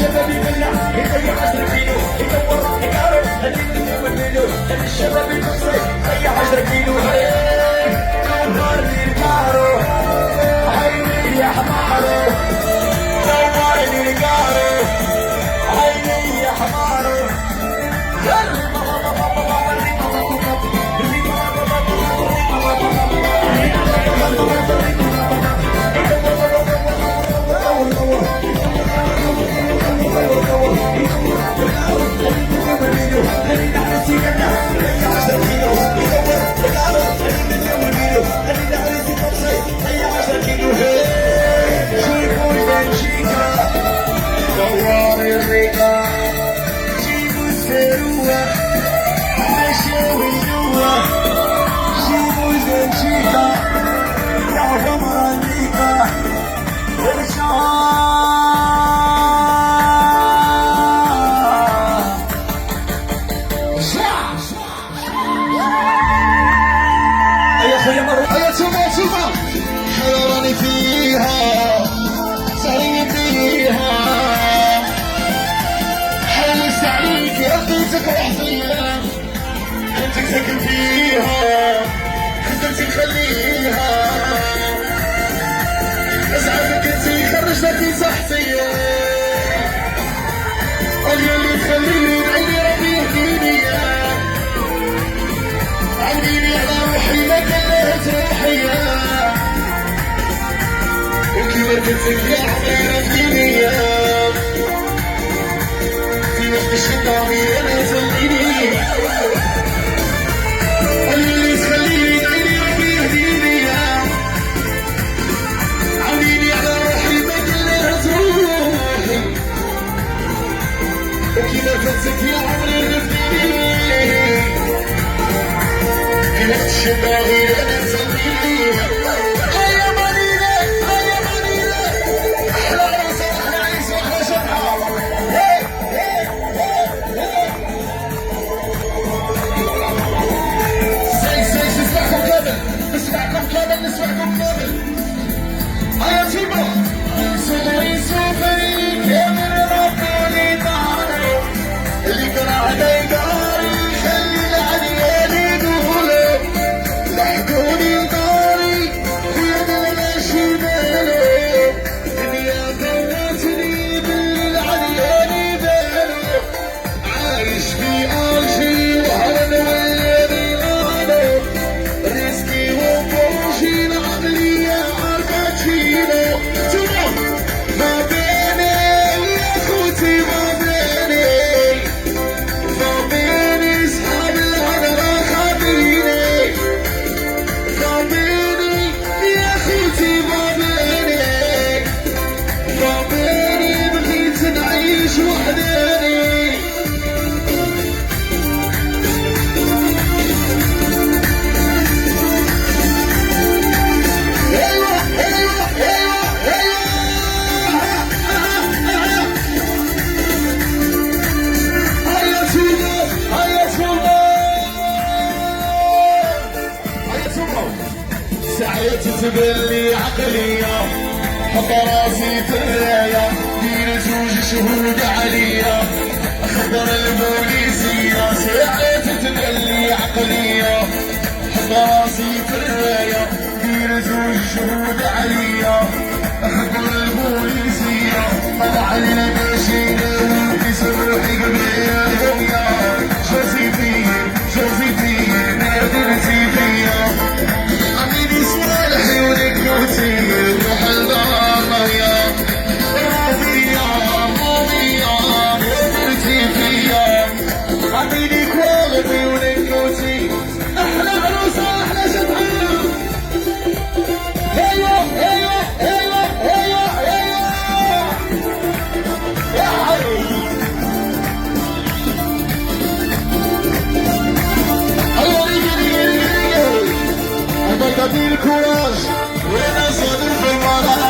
الشباب يبلع يضيع 10 كيلو يدور يقارب هذه اللي يولدو هذا الشباب يقصي يضيع 10 كيلو دورني الكارو عيني يا حمارو دورني الكارو عيني يا حمارو حيراني فيها سهرين فيها حلست عليك لقيتك وحفية كنتك ساكن فيها خدمتي نخليها اسعدك انتي خرجتك صحتية قولي اللي تخليني بعيني ربي يهديني عنديني على روحي ما كان لها تروحية وكيما كنتك يا عمري رفديني في وقت الشتا انا تلقيني قولي اللي تخليني عيني ربي يهديني عنديني على روحي ما كان لها تروحي وكيما كنتك يا عمري رفديني في وقت الشتا انا تلقيني هيا مدينة هيا مدينة احلى عروس واحلى عريس واحلى شبحة نسمعكم كامل نسمعكم كامل نسمعكم كامل هيا تيمو يسوع فريق كامل ربوني داري اللي كره داري خلي العديان يقولوا لحقوني داري في دولة شمالي الدنيا فوتني بالعديان يبالوا عايش في عرشي وهرب وياني مالو رزقي وفوشي العقلية عربتشينو ما بيني يا خوتي ما بيني ما بيني اصحاب الهضرة خاطريني ما بيني يا خوتي ما بيني ما بيني بغيت نعيش وحداني ايوه ايوه ايوه ايوه هيا تومو هيا تومو هيا تومو سعيت تبلي عقلية حط راسي في الراية دير زوج شهود عليا اخبر البوليسية سعيت تبلي عقلية حط راسي في الراية دير زوج شهود عليا اخبر البوليسية طلع لنا ماشينا وانتي روحي قبل الدنيا جوزي فيه ما درتي فيا عميني صالح عيونك موتي روح الدار يا راضية راضية ما درتي فيا عميني كوالد عيونك موتي احلى عروسة احلى شبحة ايوه ايوه ايوه ايوه ايوه يا حبيبي ايوه ريقي انا بدي الكوراج وانا صادر في المرض